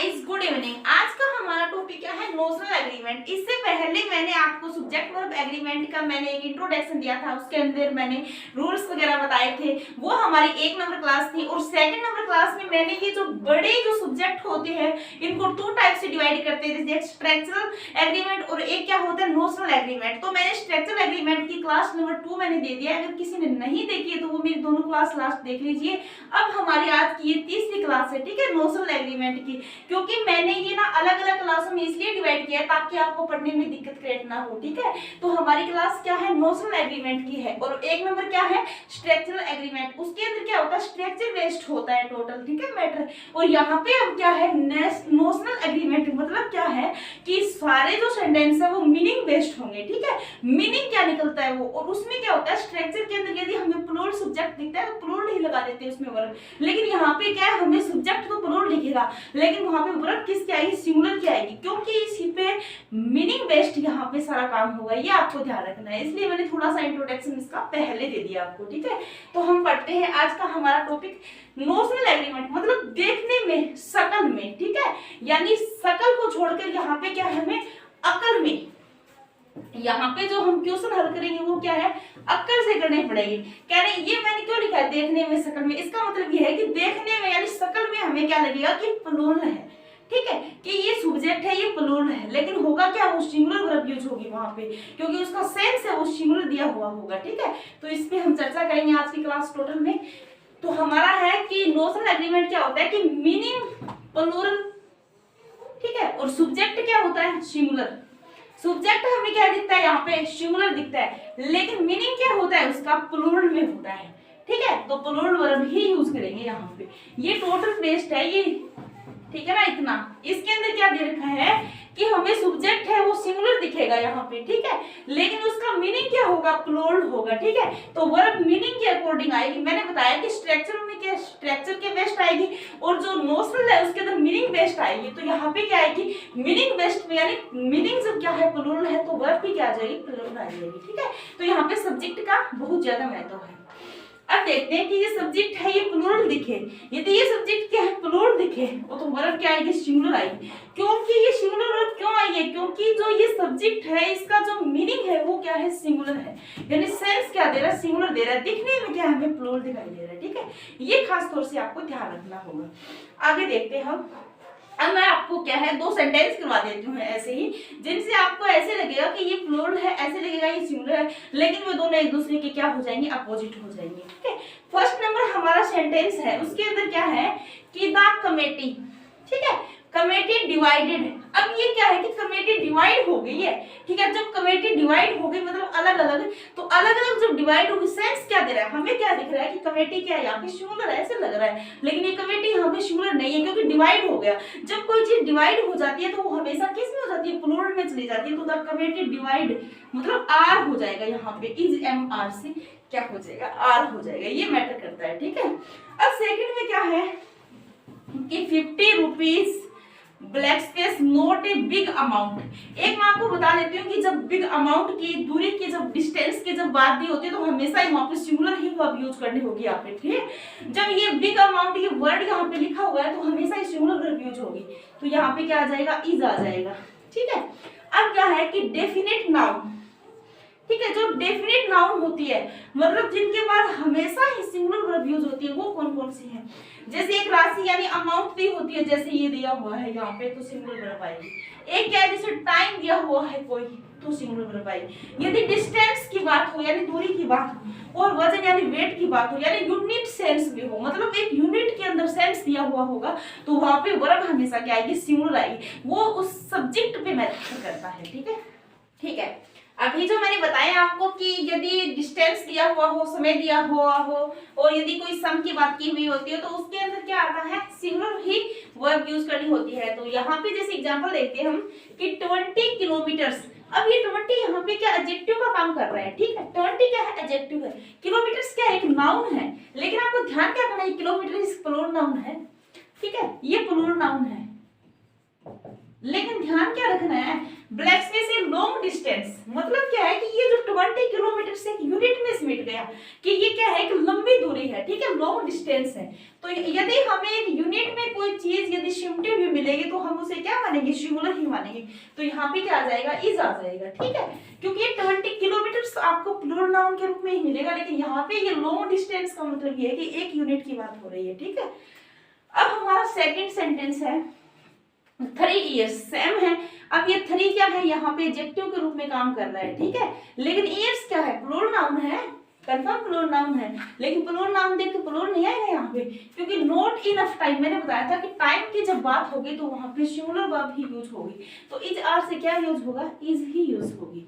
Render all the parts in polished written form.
Guys, good evening. आज का हमारा टॉपिक क्या है? Notional agreement. इससे पहले मैंने आपको सब्जेक्ट वर्ब एग्रीमेंट का मैंने एक इंट्रोडक्शन दिया था, उसके अंदर मैंने रूल्स वगैरह बताए थे। वो हमारी 1 नंबर क्लास थी। और 2nd नंबर क्लास में मैंने ये जो बड़े जो सब्जेक्ट होते हैं इनको 2 टाइप से डिवाइड करते हैं, जैसे स्ट्रक्चरल एग्रीमेंट और एक क्या होता है नोशनल एग्रीमेंट। तो मैंने स्ट्रक्चरल एग्रीमेंट की क्लास नंबर 2 मैंने दे दिया है। अगर किसी ने नहीं देखी है तो वो मेरी दोनों क्लास लास्ट देख लीजिए। अब हमारी आज की ये तीसरी क्लास है, ठीक है, नोशनल एग्रीमेंट की। क्योंकि मैंने ये ना अलग अलग क्लासों में इसलिए डिवाइड किया है ताकि आपको पढ़ने में दिक्कत क्रिएट ना हो, ठीक है। तो हमारी क्लास क्या है? नोशनल एग्रीमेंट की है। और 1 नंबर क्या है? Structural agreement. उसके अंदर क्या होता है? स्ट्रक्चर बेस्ड होता है टोटल, ठीक है, मैटर। और यहाँ पे अब क्या है? नोशनल एग्रीमेंट मतलब क्या है कि सारे जो सेंटेंस है वो मीनिंग बेस्ड होंगे, ठीक है। मीनिंग क्या निकलता है वो, और उसमें क्या होता है स्ट्रक्चर के अंदर यदि हमें प्लूरल सब्जेक्ट दिखता है तो प्लूरल ही लगा देते हैं उसमें वर्ब। लेकिन यहाँ पे क्या है, हमें सब्जेक्ट तो प्लूरल लिखेगा लेकिन वहां पे वर्ब किसकी आएगी? सिंगुलर की आएगी, क्योंकि इसी पे मीनिंग बेस्ड यहाँ पे सारा काम होगा। ये आपको ध्यान रखना है, इसलिए मैंने थोड़ा सा इंट्रोडक्शन इसका पहले दे दिया आपको, ठीक है। तो हम पढ़ते हैं आज का हमारा टॉपिक नोशनल एग्रीमेंट मतलब देखने में, शकल में, ठीक है। यानी शकल को छोड़कर यहाँ पे क्या है, हमें अकल में, यहाँ पे जो हम क्वेश्चन हल करेंगे वो क्या है? अक्कल से करने पड़ेगी। कह रहे ये मैंने क्यों लिखा है देखने में, शकल में? इसका मतलब ये है कि देखने में यानी शकल में हमें क्या लगेगा कि प्लूरल है, ठीक है, कि ये सब्जेक्ट है, ये प्लूरल है। लेकिन होगा क्या? वो सिंगुलर वर्ब यूज होगी वहां पे, क्योंकि उसका सेंस है वो सिंगुलर दिया हुआ होगा, ठीक है। तो इस पे हम चर्चा करेंगे आज की क्लास टोटल में। तो हमारा है कि नोशनल एग्रीमेंट क्या होता है कि मीनिंग प्लूरल, ठीक है, और सब्जेक्ट क्या होता है? सिंगुलर। सब्जेक्ट हमें क्या दिखता है यहाँ पे? सिंगुलर दिखता है, लेकिन मीनिंग क्या होता है उसका? प्लूरल में होता है, ठीक है। तो प्लूरल वर्ब ही यूज करेंगे यहाँ पे। ये टोटल बेस्ड है ये, ठीक है ना, इतना। इसके अंदर क्या दे रखा है कि हमें सब्जेक्ट है वो सिंगुलर दिखेगा यहाँ पे, ठीक है, लेकिन उसका मीनिंग क्या होगा? प्लूरल होगा, ठीक है। तो वर्ब मीनिंग के अकॉर्डिंग आएगी। मैंने बताया कि स्ट्रक्चर में क्या, स्ट्रक्चर के बेस्ड आएगी, और जो नोशनल है उसके अंदर मीनिंग बेस्ड आएगी। तो यहाँ पे क्या आएगी? मीनिंग बेस्ड में, यानी मीनिंग जब क्या है प्लूरल है तो वर्ब भी क्या आ जाएगी? प्लूरल आ जाएगी, ठीक है। तो यहाँ पे सब्जेक्ट का बहुत ज्यादा महत्व है। अब देखते हैं कि ये सब्जेक्ट है ये प्लूरल दिखे। यदि ये सब्जेक्ट क्या है? प्लूरल दिखे, वो तो वर्ब क्या आएगी? सिंगुलर आएगी। क्योंकि ये सिंगुलर वर्ब क्यों आई है? क्योंकि जो ये सब्जेक्ट है इसका जो मीनिंग है वो क्या है? सिंगुलर है, यानी सेंस क्या दे रहा है? सिंगुलर दे रहा है। दिखने में क्या हमें प्लूरल दिखाई दे रहा है, ठीक है। ये खास तौर से आपको ध्यान रखना होगा। आगे देखते हैं हम। अब मैं आपको क्या है 2 सेंटेंस करवा देती हूँ ऐसे ही, जिनसे आपको ऐसे लगेगा कि ये प्लूरल है, ऐसे लगेगा ये सिंगुलर है, लेकिन वो दोनों एक दूसरे के क्या हो जाएंगे? अपोजिट हो जाएंगे, ठीक है। फर्स्ट नंबर हमारा सेंटेंस है, उसके अंदर क्या है कि द कमेटी, ठीक है, कमेटी डिवाइडेड। अब ये क्या है कि कमेटी डिवाइड हो गई है, ठीक है। जब कमेटी डिवाइड हो गई मतलब अलग अलग, तो अलग अलग जब डिवाइड होगी सेंस क्या दे रहा है? हमें क्या दिख रहा है कि कमेटी क्या है यहाँ पे? सिंगुलर है, ऐसे लग रहा है, लेकिन ये कमेटी यहाँ पे सिंगुलर नहीं है क्योंकि डिवाइड हो गया। जब कोई चीज डिवाइड हो जाती है तो वो हमेशा किस में हो जाती है? प्लूरल में चली जाती है। तो द कमेटी डिवाइड मतलब आर हो जाएगा यहाँ पे, इज एम आर से क्या हो जाएगा? आर हो जाएगा। ये मैटर करता है, ठीक है। अब सेकंड में क्या है कि 50 rupees black space note a big amount. एक मैं आपको बता देती हूँ कि जब बिग अमाउंट की दूरी की, जब डिस्टेंस की जब बात दी होती है तो हमेशा वहां पे सिंगुलर ही वर्ब यूज करनी होगी यहाँ पे, ठीक है। जब ये बिग अमाउंट ये वर्ड यहाँ पे लिखा हुआ है तो हमेशा ही सिंगुलर वर्ब यूज होगी। तो यहाँ पे क्या आ जाएगा? इज आ जाएगा, ठीक है। अब क्या है कि डेफिनेट नाउन, ठीक है, जो डेफिनेट नाउन होती है मतलब जिनके बाद हमेशा ही सिंगुलर वर्ब यूज होती है, वो कौन कौन सी है? जैसे एक राशि यानी अमाउंट दी होती है, जैसे ये दिया हुआ है यहाँ पे तो सिंगुलर वर्ब आएगी। एक क्या है जैसे टाइम दिया हुआ है कोई तो सिंगुलर वर्ब आएगी। यदि डिस्टेंस की बात हो यानी दूरी की बात हो, और वजन यानी वेट की बात हो, यानी यूनिट सेंस भी हो, मतलब एक यूनिट के अंदर सेंस दिया हुआ होगा तो वहां पे वर्ब हमेशा क्या आएगी? सिंगुलर आएगी। वो उस सब्जेक्ट पे मैटर करता है, ठीक है, ठीक है। अभी जो मैंने बताया आपको कि यदि डिस्टेंस दिया हुआ हो, समय दिया हुआ हो, और यदि कोई सम की बात की हुई होती है तो उसके अंदर क्या आता है? सिंगुलर ही वर्ब यूज करनी होती है। तो यहाँ पे जैसे एग्जांपल देखते हैं हम कि 20 किलोमीटर्स। अब ये 20 यहाँ पे क्या एडजेक्टिव का काम कर रहा है, ठीक है। 20 क्या है? एडजेक्टिव है। किलोमीटर्स क्या है? एक नाउन है, लेकिन आपको ध्यान क्या करना है? किलोमीटर इस प्लूरल नाउन है, ठीक है, ये प्लूरल नाउन है, लेकिन ध्यान क्या रखना है? Black space a long distance, मतलब क्या है कि ये जो 20 किलोमीटर से एक यूनिट में सिमट गया, कि ये क्या है कि लंबी दूरी है, ठीक है, लॉन्ग डिस्टेंस है। तो यदि हमें एक यूनिट में कोई चीज यदि सिमटी हुई मिलेगी तो हम उसे क्या मानेंगे, सिंगुलर ही मानेंगे। तो यहाँ पे क्या आ जाएगा, इज आ जाएगा, ठीक है, क्योंकि ये 20 किलोमीटर आपको प्लूरल नाउन के रूप में ही मिलेगा, लेकिन यहाँ पे ये लॉन्ग डिस्टेंस का मतलब ये है कि एक यूनिट की बात हो रही है, ठीक है। अब हमारा सेकंड सेंटेंस है 3 इयर्स, सेम है। अब ये 3 क्या है, यहाँ पे एडजेक्टिव के रूप में काम कर रहा है, ठीक है, लेकिन इयर्स क्या है, प्लूरल नाउन है, कंफर्म प्लूरल नाउन है, लेकिन प्लूरल नाउन देख के प्लूरल नहीं आएगा यहाँ पे, क्योंकि नॉट इनफ टाइम, मैंने बताया था कि टाइम की जब बात होगी तो वहां पे सिंगुलर वर्ब ही यूज होगी, तो इज आर से क्या यूज होगा, इज ही यूज होगी।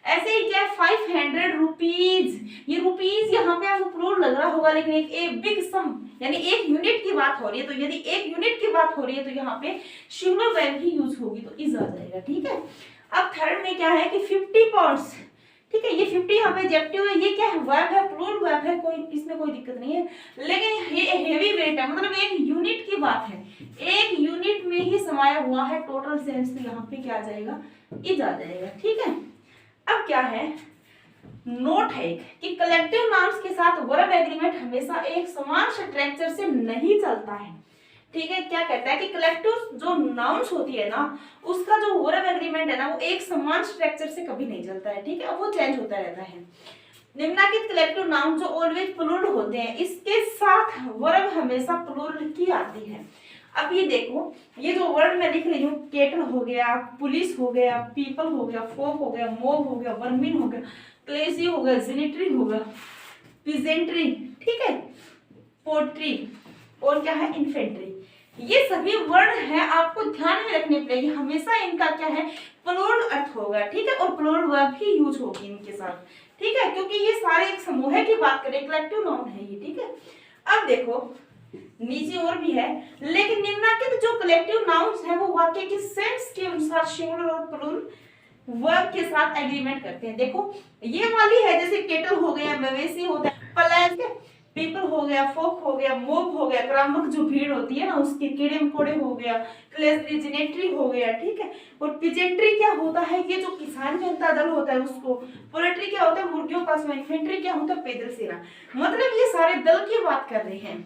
ऐसे ही क्या 500 रुपीज, ये रुपीज यहाँ पे आपको प्लूरल लग रहा होगा, लेकिन एक बिग सम यानी एक यूनिट की बात हो रही है, तो यदि एक यूनिट की बात हो रही है तो यहाँ पे सिंगुलर वर्ब ही यूज होगी, तो इज आ जाएगा, ठीक है। अब थर्ड में क्या है कि 50 पाउंड्स, ठीक है, ये 50 यहाँ पे एडजेक्टिव है, ये क्या है, वर्ब है, प्लूरल वर्ब है, कोई इसमें कोई दिक्कत नहीं है, लेकिन ये हेवी वेट है, मतलब एक यूनिट की बात है, एक यूनिट में ही समाया हुआ है टोटल सेंस, तो यहाँ पे क्या आ जाएगा, इज आ जाएगा, ठीक है। अब क्या है, नोट है कि कलेक्टिव नाउन्स के साथ वर्ब एग्रीमेंट हमेशा एक समान स्ट्रक्चर से नहीं चलता है, ठीक है। क्या कहता है कि कलेक्टिव जो नाउन्स होती है ना, उसका जो वर्ब एग्रीमेंट है ना, वो एक समान स्ट्रक्चर से कभी नहीं चलता है, ठीक है, वो चेंज होता रहता है। निम्नलिखित कलेक्टिव नाउन जो ऑलवेज प्लूरल होते हैं, इसके साथ वर्ब हमेशा प्लूरल की आती है। अब ये देखो, ये जो वर्ड मैं लिख रही हूँ, केटल हो गया, पुलिस हो गया, पीपल हो गया, फोक हो गया, मोब हो गया, वर्मिन हो गया, क्लेसी हो गया, जेनेट्री हो गया, पिजेंट्री, ठीक है, पोट्री और क्या है, इन्फेंट्री, ये सभी वर्ड हैं, आपको ध्यान में रखने पड़ेंगे, हमेशा इनका क्या है, प्लूरल अर्थ होगा, ठीक है, और प्लूरल वर्ब ही यूज होगी इनके साथ, ठीक है, क्योंकि ये सारे एक समूह की बात करें, कलेक्टिव नाउन है ये, ठीक है। अब देखो नीचे और भी है, लेकिन निम्नलिखित जो कलेक्टिव नाउन्स है वो वाक्य के सेंस के अनुसार सिंगुलर और प्लूरल वर्ब के साथ एग्रीमेंट करते हैं। देखो ये वाली है, जैसे केटल हो गया, मवेशी हो गया, प्लांट, पीपल हो गया, फोक हो गया, मोब हो गया, क्रामक जो भीड़ होती है ना उसके, कीड़े मकोड़े हो गया, क्लेसरी, जेनेट्री हो गया, ठीक है, और पिजेंट्री क्या होता है, ये जो किसान जनता दल होता है उसको, पोल्ट्री क्या होता है, मुर्गियों का समूह, इन्फेंट्री क्या होता है, पैदल सेना, मतलब ये सारे दल की बात कर रहे हैं,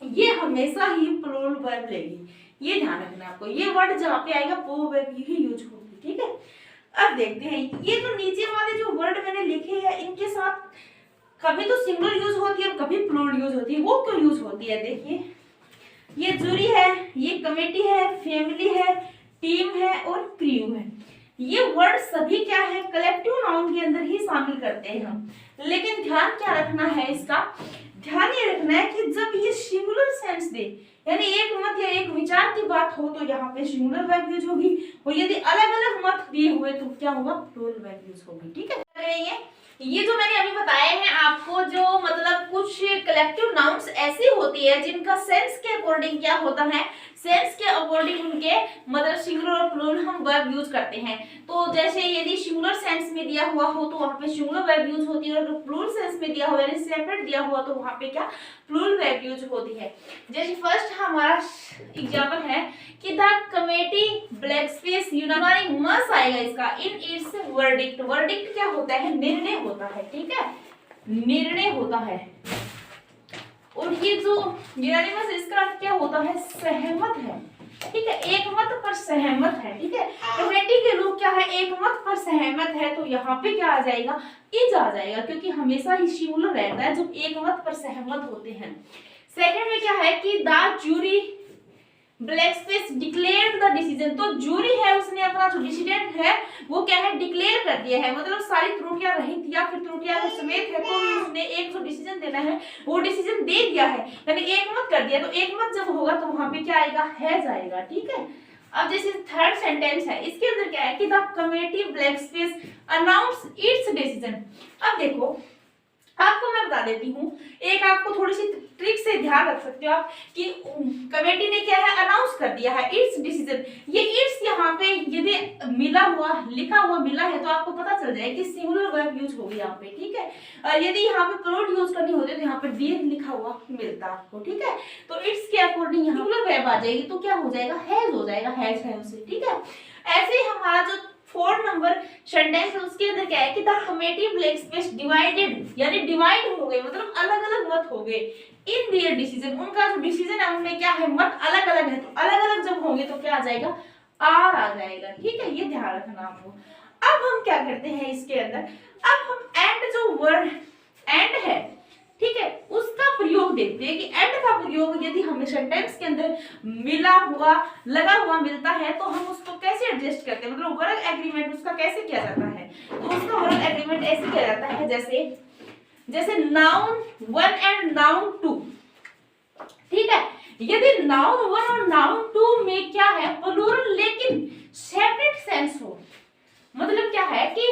ये हमेशा ही प्लूरल वर्ब लेगी, ये ध्यान रखना आपको, ये वर्ड जहाँ पे आएगा वो वर्ब ही यूज होगी, ठीक है। अब देखते हैं ये जो नीचे वाले जो वर्ड मैंने लिखे हैं, इनके साथ कभी तो सिंगुलर यूज होती है और कभी प्लूरल यूज होती है, वो क्यों यूज होती है, देखिए ये जूरी है, ये कमेटी है, फैमिली है, टीम है और क्रू है, ये वर्ड सभी क्या है, कलेक्टिव नाउन के अंदर ही शामिल करते हैं हम, लेकिन ध्यान क्या रखना है इसका, ध्यान ये रखना है कि जब ये सिंगुलर सेंस दे, यानी एक मत या एक विचार की बात हो तो यहाँ पे सिंगुलर वर्ब यूज होगी, और यदि अलग अलग मत दिए हुए तो क्या होगा, प्लूरल वर्ब यूज होगी, ठीक है। ये जो मैंने अभी बताए हैं आपको, जो मतलब कुछ कलेक्टिव नाउन्स ऐसी होती है जिनका सेंस के अकॉर्डिंग क्या होता है, सेंस के अकॉर्डिंग उनके मतलब सिंगुलर और प्लूरल हम वर्ब यूज करते हैं। तो जैसे यदि सिंगुलर सेंस में दिया हुआ हो तो वहां पे सिंगुलर वर्ब यूज होती है, और अगर प्लूरल सेंस में दिया हुआ यानी सेपरेट दिया हुआ तो वहां पे क्या, प्लूरल वर्ब यूज होती है। जैसे फर्स्ट हमारा एग्जांपल है कि द कमेटी ब्लैक स्पेस यूनानी मस आएगा इसका इन इट्स वर्डिक्ट, वर्डिक्ट क्या होता है, निर्णय होता है, ठीक है, निर्णय होता है, और ये जो यूनानिमस इसका अर्थ क्या होता है, सहमत है, ठीक है, एक मत पर सहमत है, ठीक है, कमेटी के लोग क्या है, एक मत पर सहमत है, तो यहाँ पे क्या आ जाएगा, इज आ जाएगा, क्योंकि हमेशा ही सिंगुलर रहता है जब एक मत पर सहमत होते हैं। सेकंड में क्या है कि the jury blank space declared the decision, तो जूरी है उसने अपना जो डिसीजन है वो क्या है, डिक्लेयर कर दिया है, मतलब सारी त्रुटियां रहित या फिर त्रुटियां को समेत है, तो उसने एक जो डिसीजन देना है वो डिसीजन दे दिया है, यानी एक मत कर दिया, तो एक मत जब होगा तो वहां पे क्या आएगा, हैज आएगा, ठीक है। अब जैसे थर्ड सेंटेंस है, इसके अंदर क्या है कि the committee black space announce it's decision. अब देखो आपको मैं बता देती हूँ, एक आपको थोड़ी सी ट्रिक से ध्यान रख सकते हो आप कि कमेटी ने क्या है, अनाउंस कर दिया है इट्स डिसीजन, ये इट्स यहाँ पे यदि मिला हुआ लिखा हुआ मिला है तो आपको पता चल जाए कि सिंगुलर वर्ब यूज होगी यहाँ पे, ठीक है। यदि यहाँ पे प्लूरल यूज करनी होती है तो यहाँ पे डिड लिखा हुआ मिलता आपको, ठीक है, तो इट्स के अकॉर्डिंग यहाँ सिंगुलर वर्ब आ जाएगी, तो क्या हो जाएगा, हैज हो जाएगा, हैज है उसे, ठीक है। ऐसे ही हमारा जो 4 नंबर सेंटेंस उसके अंदर क्या है कि द हमेटिव ब्लैक स्पेस डिवाइडेड, यानी डिवाइड हो गए, मतलब अलग अलग मत हो गए इन देयर डिसीजन, उनका जो डिसीजन है उनमें क्या है, मत अलग अलग है, तो अलग अलग जब होंगे तो क्या आ जाएगा, आर आ जाएगा। ठीक है, ये ध्यान रखना आपको। अब हम क्या करते हैं इसके अंदर, अब हम एंड जो वर्ड एंड है, ठीक है, उसका प्रयोग देखते हैं कि एंड का प्रयोग यदि हमें सेंटेंस के अंदर मिला हुआ लगा हुआ मिलता है तो हम उसको कैसे एडजस्ट करते हैं, मतलब वर्ड एग्रीमेंट उसका कैसे किया जाता है। तो उसका वर्ड एग्रीमेंट ऐसे किया जाता है जैसे नाउन 1 एंड नाउन 2। ठीक है, यदि नाउन 1 और नाउन 2 में क्या है, प्लूरल लेकिन सेपरेट सेंस हो, मतलब क्या है कि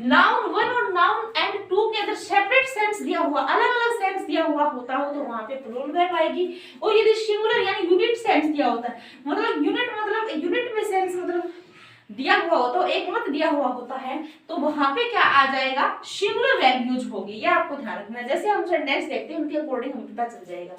नाउन 1 और नाउन एंड 2 के अंदर सेपरेट सेंस दिया हुआ, अलग अलग सेंस दिया हुआ होता हो तो वहां पे प्लूरल वर्ब आएगी। और यदि सिंगुलर यानी यूनिट सेंस दिया होता है, मतलब यूनिट में सेंस मतलब दिया हुआ हो, तो एक मत दिया हुआ होता है, तो वहां पे क्या आ जाएगा, सिंगुलर वर्ब यूज होगी। ये आपको ध्यान रखना है। जैसे हम सेंटेंस देखते हैं उनके अकॉर्डिंग हमें पता चल जाएगा।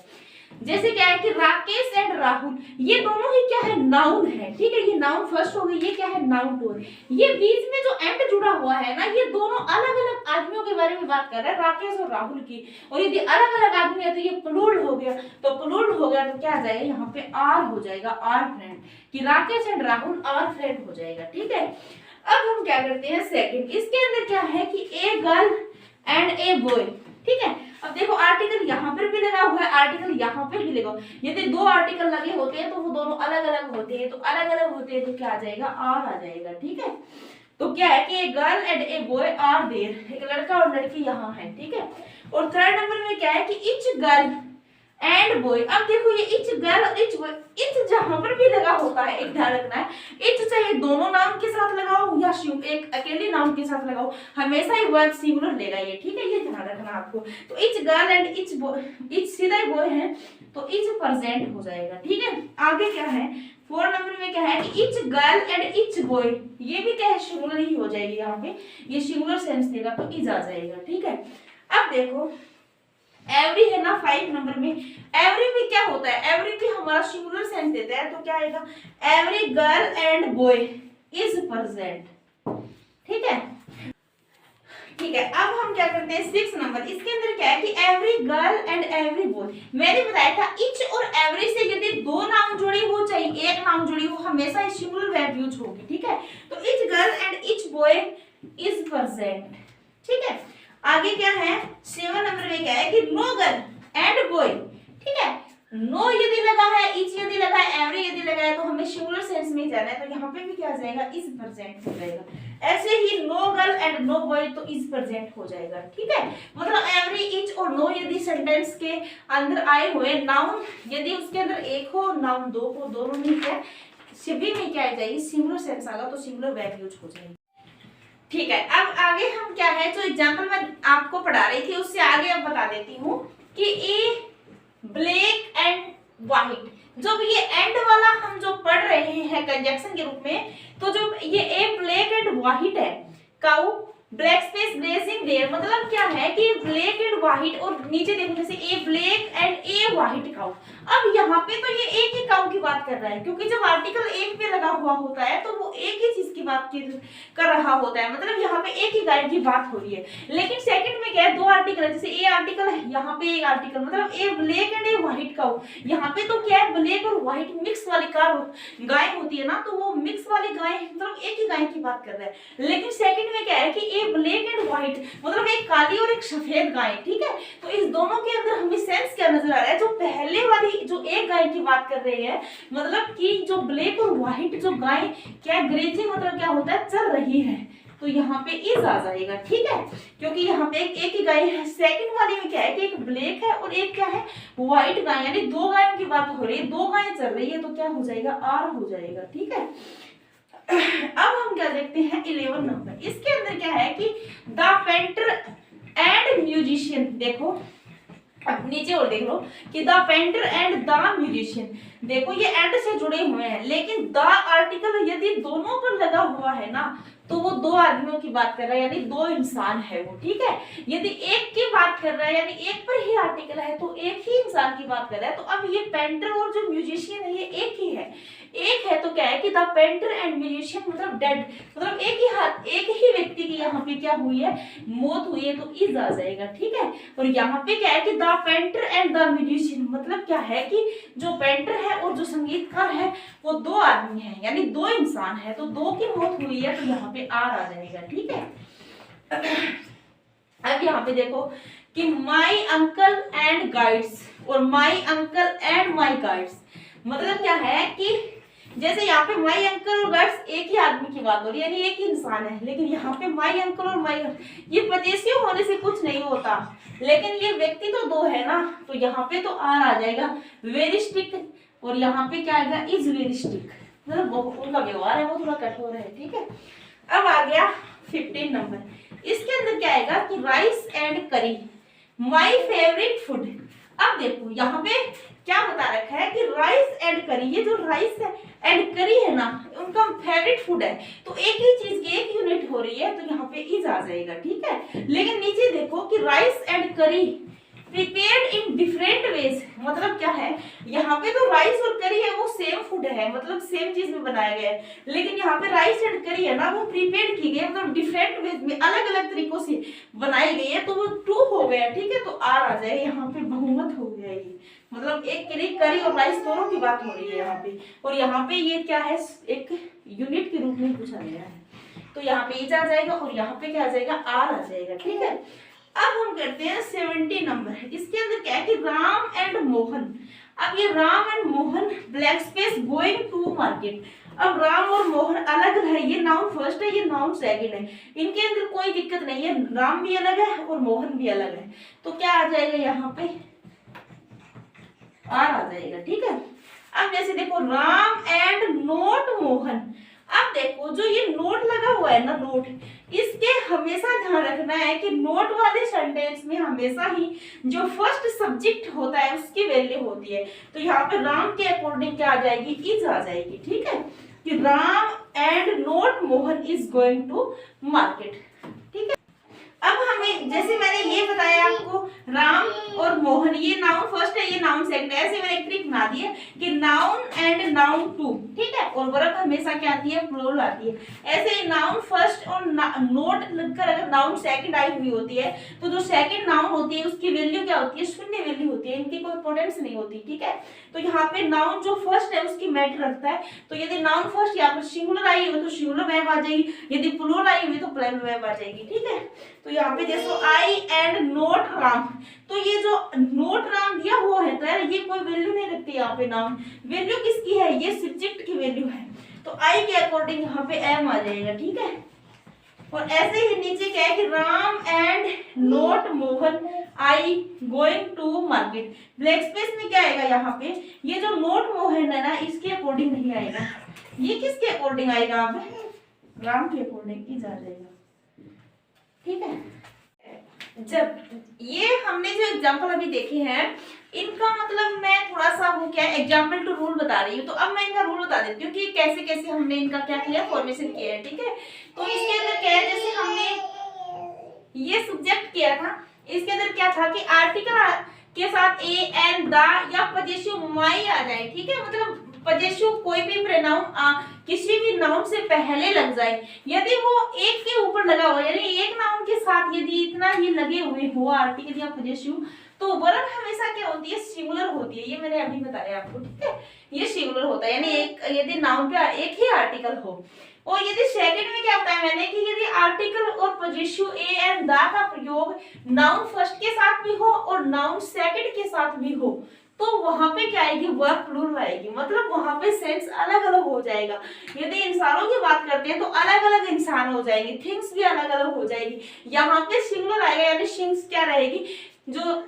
जैसे क्या है कि राकेश एंड राहुल, ये दोनों ही क्या है, नाउन है। ठीक है, ये नाउन फर्स्ट हो गई, ये क्या है, नाउन टू है। ये बीच में जो एंड जुड़ा हुआ है ना, ये दोनों अलग अलग आदमियों के बारे में बात कर रहा है, राकेश और राहुल की। और यदि अलग अलग आदमी है तो ये प्लूरल हो गया, तो प्लूरल हो गया तो क्या आ जाएगा, यहाँ पे आर हो जाएगा, आर फ्रेंड, कि Rakesh and Rahul are friend हो जाएगा। ठीक है, अब हम क्या करते हैं सेकंड, इसके अंदर क्या है कि a girl and a boy. ठीक है, अब देखो आर्टिकल यहाँ पर भी लगा हुआ है, आर्टिकल यहाँ पर भी लगा। यदि दो आर्टिकल लगे होते हैं तो वो दोनों अलग अलग होते हैं, तो अलग अलग होते हैं तो क्या आ जाएगा, आर आ जाएगा। ठीक है, तो क्या है कि a girl and a boy are there, एक लड़का और लड़की यहाँ है। ठीक है, और थर्ड नंबर में क्या है कि ईच गर्ल एंड बॉय। अब देखो ये ईच गर्ल और ईच बॉय, ईच जहां पर भी लगा होता है, एक ध्यान रखना है, ईच चाहे दोनों नाउन के साथ लगाओ या एक अकेले नाउन के साथ लगाओ, हमेशा ही वर्ब सिंगुलर लेगा ये। ठीक है, ये ध्यान रखना आपको। तो each girl and each boy, each सीधा बॉय है तो ईच प्रेजेंट हो जाएगा। ठीक है, आगे क्या है, 4 नंबर में क्या है कि each girl and each boy, ये भी क्या है, सिंगुलर ही हो जाएगी। यहाँ पे ये सिंगुलर सेंस देगा तो ईच आ जाएगा। ठीक है, अब देखो एवरी है ना 5 नंबर में, एवरी भी क्या होता है, एवरी भी हमारा सिंगुलर सेंस देता है, तो क्या आएगा, every girl and boy is present. ठीक है, ठीक है, अब हम क्या करते हैं 6 नंबर, इसके अंदर क्या है कि every girl and every boy. मैंने बताया था ईच और एवरी से यदि दो नाउन जुड़ी हो चाहे एक नाउन जुड़ी हो, हमेशा सिंगुलर वर्ब यूज होगी। ठीक है, तो each girl and each boy is present. ठीक है, आगे क्या है 7 नंबर में क्या है कि नो गर्ल एंड बॉय। ठीक है, नो यदि लगा है, ईच यदि लगा है, एवरी यदि लगा है, तो हमें सिंगुलर सेंस में जाना है, तो यहाँ पे भी क्या आ जाएगा, इज प्रेजेंट हो जाएगा। ऐसे ही no girl and no boy तो इज प्रेजेंट हो जाएगा। ठीक है, मतलब एवरी, ईच और नो यदि सेंटेंस के अंदर आए हुए नाउन यदि उसके अंदर एक हो, नाउन दो हो, दोनों में क्या सभी में क्या आ जाएगी, सिंगुलर सेंस आएगा, तो सिंगुलर वर्ब यूज हो जाएगी। ठीक है, अब आगे हम क्या है, जो एग्जांपल मैं आपको पढ़ा रही थी उससे आगे अब बता देती हूँ कि ए ब्लैक एंड व्हाइट, जो ये एंड वाला हम जो पढ़ रहे हैं कंजक्शन के रूप में, तो जो ये ए ब्लैक एंड व्हाइट है, cow blank space grazing there, मतलब क्या है कि ब्लैक एंड व्हाइट, और नीचे देखो जैसे a black and a white cow. अब यहाँ पे तो ये एक ही काउ की बात कर रहा है, क्योंकि जब आर्टिकल एक पे लगा हुआ होता है तो वो एक ही चीज की बात कर रहा होता है, मतलब यहाँ पे एक ही गाय की बात हो रही है। लेकिन सेकंड में क्या है, दो आर्टिकल है, जैसे ए आर्टिकल है, यहाँ पे एक आर्टिकल, मतलब a black and a white cow. यहाँ पे तो क्या है, ब्लैक और व्हाइट मिक्स वाली गाय होती है ना, तो वो मिक्स वाली गाय मतलब एक ही गाय की बात कर रहा है। लेकिन सेकंड में क्या है कि ए ब्लैक एंड व्हाइट, मतलब एक काली और एक सफेद गाय। ठीक है, तो इस दोनों के अंदर हमें सेंस क्या नजर आ रहा है, जो पहले वाली जो एक गाय की बात कर रहे हैं, मतलब कि जो ब्लैक और व्हाइट जो गाय क्या ग्रेजिंग मतलब क्या होता है, चल रही है, तो यहाँ पे इज आ जाएगा। ठीक है, क्योंकि यहाँ पे एक ही गाय है। सेकंड वाले में क्या है कि एक ब्लैक है और एक क्या है, व्हाइट गाय, यानी दो गायों की बात हो रही है, दो गायें चल रही है, तो क्या हो जाएगा, आर हो जाएगा। ठीक है, अब हम क्या देखते हैं 11 नंबर, इसके अंदर क्या है कि द पेंटर एंड म्यूजिशियन। देखो अब नीचे और देख लो कि the painter and the musician, देखो ये एंड से जुड़े हुए हैं, लेकिन द आर्टिकल यदि दोनों पर लगा हुआ है ना, तो वो दो आदमियों की बात कर रहा है, यानी दो इंसान है वो। ठीक है, यदि एक की बात कर रहा है, यानी एक पर ही आर्टिकल है, तो एक ही इंसान की बात कर रहा है। तो अब ये पेंटर और जो म्यूजिशियन है ये एक ही है, एक है, तो क्या है कि द पेंटर एंड म्यूजिशियन मतलब डेड, मतलब एक ही व्यक्ति की यहाँ पे क्या हुई है, मौत हुई है, तो इज आ जाएगा, ठीक है। और यहाँ पे क्या है कि the painter and the musician मतलब क्या है कि जो पेंटर है और जो संगीतकार है वो दो आदमी है, यानी दो इंसान है, तो दो की मौत हुई है, तो यहाँ पे आर आ जाएगा, ठीक है। अब यहाँ पे देखो कि माई अंकल एंड गाइड्स और my uncle and my guides, मतलब क्या है कि जैसे यहाँ पे माई अंकल और गाइड्स एक ही आदमी की बात हो रही है, यानी एक ही इंसान है, लेकिन यहाँ पे माई अंकल और माई, ये पजेसिव होने से कुछ नहीं होता, लेकिन ये व्यक्ति तो दो है ना, तो यहाँ पे तो आर आ जाएगा वेरिस्टिक, और यहाँ पे क्या आएगा इज वेरिस्टिक, मतलब उनका व्यवहार है वो थोड़ा कठोर है, ठीक है। अब आ गया 15 नंबर, इसके अंदर क्या आएगा कि राइस एंड करी माई फेवरेट फूड। अब देखो यहाँ पे क्या बता रखा है कि राइस एंड करी, ये जो राइस है एंड करी है ना उनका फेवरेट फूड है, तो एक ही चीज की एक यूनिट हो रही है, तो यहाँ पे इज आ जाएगा, ठीक है। लेकिन नीचे देखो कि राइस एंड करी प्रिपेयर्ड इन डिफरेंट वेज, मतलब क्या है, यहाँ पे तो राइस और करी है वो सेम फूड है, मतलब सेम चीज में बनाया गया है, लेकिन यहाँ पे राइस एंड करी है ना वो प्रिपेयर्ड की गई, मतलब डिफरेंट वेज में अलग अलग तरीकों से बनाई गई है, तो वो 2 हो गया, ठीक है, तो आर आ जाए, यहाँ पे बहुमत हो गया ये, मतलब एक करी और राइस दोनों की बात हो रही है यहाँ पे, और यहाँ पे ये क्या है एक यूनिट के रूप में पूछा गया है, तो यहाँ पे इज आ जाएगा और यहाँ पे क्या आ जाएगा आर आ जाएगा, ठीक है। अब हम करते हैं 70 नंबर, इसके अंदर क्या है कि राम एंड मोहन। अब ये Ram and Mohan blank space going to market. अब राम और मोहन अलग है, ये नाउन फर्स्ट है, ये नाउन सेकंड है, इनके अंदर कोई दिक्कत नहीं है, राम भी अलग है और मोहन भी अलग है, तो क्या आ जाएगा यहाँ पे आर आ जाएगा, ठीक है। अब जैसे देखो राम एंड नोट मोहन, अब देखो जो ये नोट लगा हुआ है ना नोट, इसके हमेशा ध्यान रखना है कि नोट वाले सेंटेंस में हमेशा ही जो फर्स्ट सब्जेक्ट होता है उसकी वैल्यू होती है, तो यहाँ पे राम के अकॉर्डिंग क्या आ जाएगी इज आ जाएगी, ठीक है, कि Ram and not Mohan is going to market, ठीक है। अब हमें जैसे मैंने ये बताया आपको राम और मोहन, ये नाउन फर्स्ट है ये नाउन सेकंड है, ऐसे मैंने एक ट्रिक बना दी है कि नाउन एंड नाउन टू, ठीक है, और वर्ब हमेशा क्या आती है प्लूरल आती है, ऐसे ही नाउन फर्स्ट और नोट लगकर अगर नाउन सेकंड आई हुई होती है तो जो सेकंड नाउन होती है उसकी वैल्यू क्या होती है शून्य वैल्यू होती है, इनकी कोई इंपॉर्टेंस नहीं होती, ठीक है। तो यहाँ पे नाउन जो फर्स्ट है उसकी मैटर रखता है, तो यदि नाउन फर्स्ट यहाँ पर सिंगुलर आई हुई तो सिंगुलर वर्ब आ जाएगी, यदि प्लूरल आई हुई तो प्लूरल वर्ब आ जाएगी, ठीक है। तो यहाँ पे देखो आई एंड नोट राम, तो ये जो नोट राम दिया हुआ है तो यार ये कोई वैल्यू नहीं रखती यहाँ पे, नाउन वैल्यू किसकी है ये सब्जेक्ट की वैल्यू है, तो आई के अकॉर्डिंग यहाँ पे एम आ जाएगा, ठीक है। और ऐसे ही नीचे क्या है कि Ram and not Mohan I going to market, blank space में क्या आएगा यहाँ पे, ये जो नोट मोहन है ना इसके अकॉर्डिंग नहीं आएगा, ये किसके अकॉर्डिंग आएगा, आप राम के अकॉर्डिंग इज आ जाएगा, ठीक है। जब ये हमने जो एग्जांपल अभी देखे हैं इनका मतलब मैं थोड़ा सा वो क्या एग्जाम्पल टू रूल बता रही हूँ, तो अब मैं इनका रूल बता देती हूँ कि कैसे कैसे हमने इनका क्या किया फॉर्मेशन किया है, ठीक है। तो इसके अंदर क्या है, जैसे हमने ये सब्जेक्ट किया था, इसके अंदर क्या था कि आर्टिकल के साथ ए एंड द या पजेसिव माई आ जाए, ठीक है, मतलब पजेसिव कोई भी प्रोनाउन किसी भी नाउन से पहले लग जाए, यदि वो एक के ऊपर लगा हुआ यानी एक नाउन के साथ यदि इतना ही लगे हुए हो आर्टिकल या पजेसिव, तो वर्ब हमेशा क्या होती है सिंगुलर होती है, ये मैंने अभी बताया आपको, ठीक है, ये सिंगुलर होता है, यानी एक यदि नाउन पे एक ही आर्टिकल हो, और यदि सेकंड में क्या बताया मैंने कि यदि आर्टिकल और पजेसिव ए एंड द का प्रयोग नाउन फर्स्ट के साथ भी हो और नाउन सेकंड के साथ भी हो, तो वहां पे क्या आएगी वर्ब प्लूरल आएगी, मतलब वहां पे सेंस अलग अलग हो जाएगा। यदि इंसानों की बात करते हैं तो अलग अलग इंसान हो जाएंगे, थिंग्स भी अलग अलग हो जाएगी, यहाँ पे सिंगुलर आएगा यानी थिंग्स क्या रहेगी, जो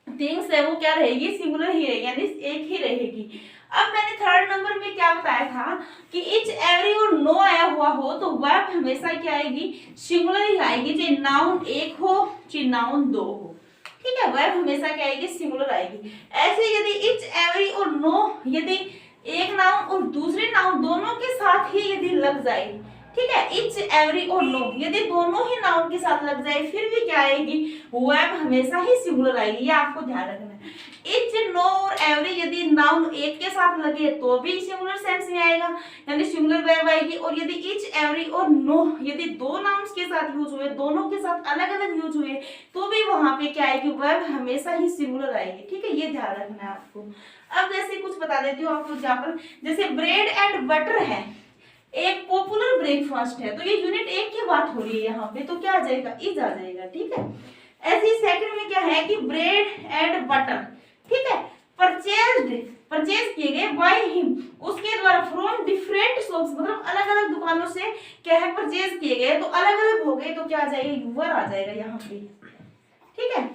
थिंग्स है वो क्या रहेगी सिंगुलर ही रहेगी, यानी एक ही रहेगी। अब मैंने थर्ड नंबर में क्या बताया था कि इच एवरी और नो आया हुआ हो तो वर्ब हमेशा क्या आएगी सिंगुलर ही आएगी, चाहे नाउन एक हो चाहे नाउन दो हो, ठीक है, वर्ब हमेशा क्या आएगी सिंगुलर आएगी। ऐसे यदि इच एवरी और नो यदि एक नाउन और दूसरे नाउन दोनों के साथ ही यदि लग जाए, ठीक है, इच एवरी और नो यदि दोनों ही नाउन के साथ लग जाए फिर भी क्या आएगी वर्ब हमेशा ही सिंगुलर आएगी, ये आपको ध्यान रखना है। इच, नो और एवरी यदि नाउन एक के साथ लगे तो भी सिंगुलर सेंस में आएगा, यानी सिंगुलर वर्ब आएगी। और यदि इच, एवरी और नो यदि दो नाउन्स के साथ यूज हुए, दोनों के साथ अलग अलग यूज हुए, तो भी वहां पे क्या आएगी, वर्ब हमेशा ही सिंगुलर आएगी। ठीक है, ये ध्यान रखना है आपको। अब जैसे कुछ बता देती हूँ आपको एग्जाम्पल, जैसे ब्रेड एंड बटर है, एक पॉपुलर ब्रेकफास्ट है, तो ये यूनिट एक की बात हो रही है यहाँ पे, तो क्या आ जाएगा, इज आ जाएगा। ठीक है, ऐसे ही सेकंड में क्या है कि ब्रेड एंड बटर, ठीक है, परचेज किए गए बाय हिम, उसके द्वारा, फ्रॉम डिफरेंट शॉप्स, मतलब अलग अलग दुकानों से क्या है, परचेज किए गए, तो अलग अलग हो गए, तो क्या आ जाएगा, यूवर आ जाएगा यहाँ पे। ठीक है,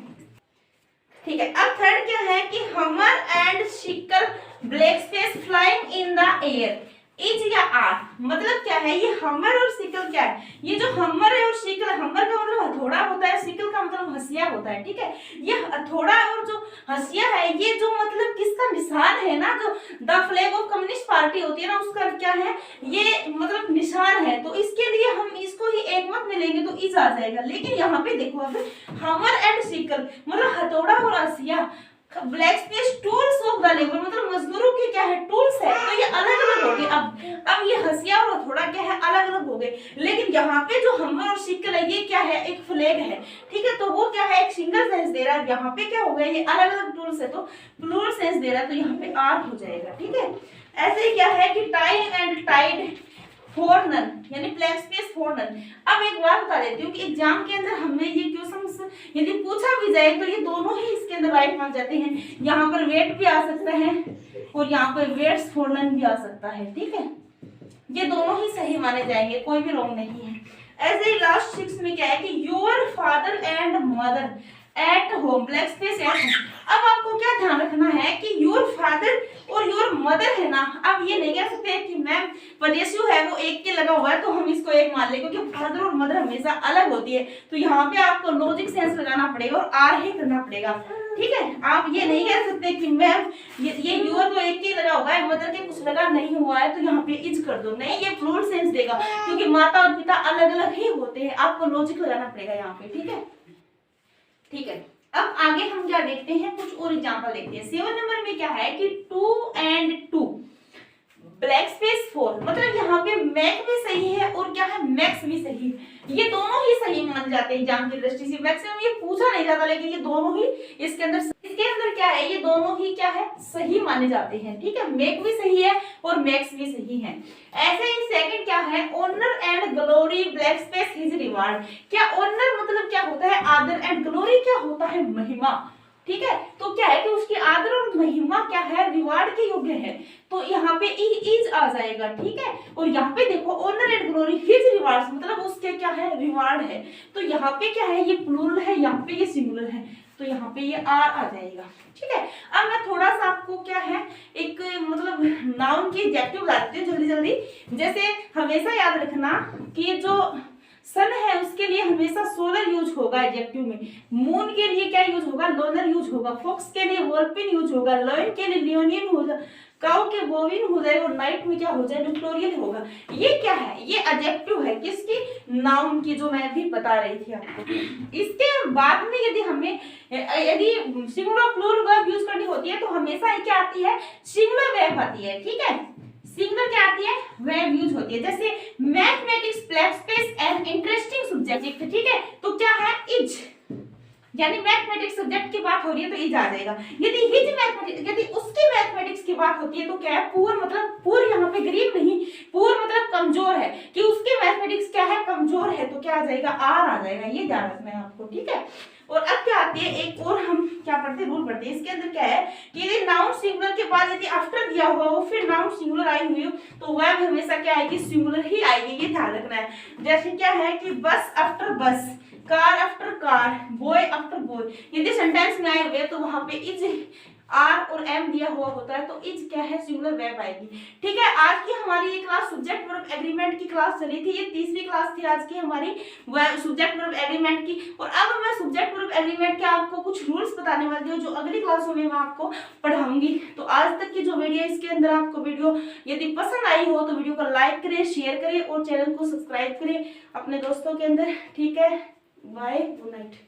ठीक है। अब थर्ड क्या है कि hammer and sickle black space flying in the air, is या आर, मतलब क्या है, ये हमर और सिकल क्या है, ये जो हमर है और शिकल, हमर का मतलब हथौड़ा होता है, सिकल का मतलब हंसिया होता है। ठीक है, ये हथौड़ा और जो हंसिया है, ये जो मतलब किसका निशान है ना, जो the flag of communist party होती है ना, उसका क्या है, ये मतलब निशान है, तो इसके लिए हम इसको ही एक मत मिलेंगे, तो इज आ जाएगा। लेकिन यहाँ पे देखो, अब हमर एंड सिकल मतलब हथौड़ा और हंसिया, black space tools of the labour, मतलब मजदूरों के क्या है, टूल्स है, तो ये अलग अलग हो गए। अब ये हंसिया और थोड़ा क्या है, अलग अलग हो गए। लेकिन यहाँ पे जो हमर और सिकल है, ये क्या है, एक फ्लैग है। ठीक है, तो वो क्या है, एक सिंगल सेंस दे रहा है, यहाँ पे क्या हो गया, ये अलग अलग टूल्स है, तो प्लूरल सेंस दे रहा है, तो यहाँ पे आर हो जाएगा। ठीक है, ऐसे ही क्या है कि tide and tide for none, यानी ब्लैक स्पेस फॉर नन। अब एक बात बता देती हूँ कि एग्जाम के अंदर हमें ये क्वेश्चन यदि पूछा भी जाए, तो ये दोनों ही इसके अंदर राइट मान जाते हैं। यहाँ पर वेट भी आ सकता है और यहाँ पर वेट्स फॉर नन भी आ सकता है। ठीक है, ये दोनों ही सही माने जाएंगे, कोई भी रॉन्ग नहीं है। ऐसे ही लास्ट 6 में क्या है कि your father and mother at home, black space at home. अब आपको क्या ध्यान रखना है कि योर फादर और योर मदर है ना, अब ये नहीं कह सकते कि मैम पदेशु है वो एक के लगा हुआ है तो हम इसको एक मान लें, क्योंकि फादर और मदर हमेशा अलग होती है, तो यहाँ पे आपको लॉजिक सेंस लगाना पड़ेगा और आर ही करना पड़ेगा। ठीक है, आप ये नहीं कह सकते कि मैम ये योर तो एक के लगा हुआ है, मदर के कुछ लगा नहीं हुआ है, तो यहाँ पे इज कर दो, नहीं, ये प्लूरल सेंस देगा, क्योंकि माता और पिता अलग अलग ही होते हैं, आपको लॉजिक लगाना पड़ेगा यहाँ पे। ठीक है, ठीक है। अब आगे हम क्या देखते हैं, कुछ और एग्जांपल देखते हैं। 7 नंबर में क्या है कि 2 एंड 2 ब्लैक स्पेस 4, मतलब यहाँ पे मैक भी सही है और क्या है, मैक्स भी सही है, ये दोनों ही सही मान जाते हैं एग्जाम की दृष्टि से। मैक्सिमम ये पूछा नहीं जाता, लेकिन ये दोनों ही इसके अंदर क्या है, ये दोनों ही क्या है, सही माने जाते हैं। ठीक है, मेक भी सही है और मैक्स भी सही है। ऐसे ही सेकंड क्या है, honour and glory blank space his reward. क्या ऑनर मतलब क्या होता है, आदर, एंड ग्लोरी क्या होता है, महिमा। ठीक है, तो क्या है कि उसकी आदर और महिमा क्या है, रिवार्ड के योग्य है, तो यहाँ पे इज आ जाएगा। ठीक है, और यहाँ पे देखो honour and glory his rewards, मतलब उसके क्या है, रिवार्ड है, तो यहाँ पे क्या है, ये प्लूरल है, यहाँ पे ये सिंगुलर है, तो यहाँ पे ये आर आ जाएगा। ठीक है, अब मैं थोड़ा सा आपको क्या है, एक मतलब नाउन की एडजेक्टिव बताती हूँ जल्दी जल्दी। जैसे हमेशा याद रखना कि जो सन है उसके लिए हमेशा सोलर यूज होगा एडजेक्टिव में, मून के लिए क्या यूज होगा, लोनर यूज होगा, फॉक्स के लिए वोल्पिन यूज होगा, लॉयन के लिए लियोनियन होगा, काउ के बोविन हो जाएगा, और नाइट में क्या हो जाए, विक्टोरियन होगा। ये क्या है, ये एडजेक्टिव है किसकी, नाउन की, जो मैं भी बता रही थी आपको। इसके बाद में यदि सिंगुलर प्लूरल वर्ब यूज करनी होती है, तो हमेशा क्या आती है, सिंगुलर वर्ब आती है। ठीक है, सिंगुलर क्या आती है, वर्ब यूज होती है। जैसे mathematics black space an interesting subject. ठीक है, तो क्या है, इज, यानी मैथमेटिक्स सब्जेक्ट की बात हो रही है तो इज आ जाएगा। यदि हिज मैथमेटिक्स, यदि उसकी मैथमेटिक्स की बात होती है तो क्या है, पुअर, मतलब पुअर यहाँ पे गरीब नहीं, पुअर मतलब कमजोर है, कि उसकी मैथमेटिक्स क्या है, कमजोर है, तो क्या आ जाएगा, आर आ जाएगा। ये ध्यान रखना है आपको। ठीक है, और अब क्या आती है, एक और हम क्या पढ़ते हैं, रूल पढ़ते हैं। इसके अंदर क्या है कि यदि नाउन सिंगुलर के बाद यदि आफ्टर दिया हुआ हो, फिर नाउन सिंगुलर आई हुई हो, तो वर्ब हमेशा क्या आएगी, सिंगुलर ही आएगी, ये ध्यान रखना है। जैसे क्या है कि बस आफ्टर बस, car after car, boy after boy, यदि सेंटेंस में आए हुए तो वहां पे इज, आर और एम दिया हुआ होता है, तो इज क्या है, सिंगुलर वर्ब आएगी। ठीक है, आज की हमारी ये क्लास सब्जेक्ट वर्ब एग्रीमेंट की क्लास चली थी, ये तीसरी क्लास थी आज की हमारी सब्जेक्ट वर्ब एग्रीमेंट की। और अब मैं सब्जेक्ट वर्ब एग्रीमेंट के आपको कुछ रूल्स बताने वाली हूँ, जो अगली क्लासों में मैं आपको पढ़ाऊंगी। तो आज तक की जो वीडियो, इसके अंदर आपको वीडियो यदि पसंद आई हो तो वीडियो को लाइक करें, शेयर करें और चैनल को सब्सक्राइब करें अपने दोस्तों के अंदर। ठीक है, बाय, गुड नाइट।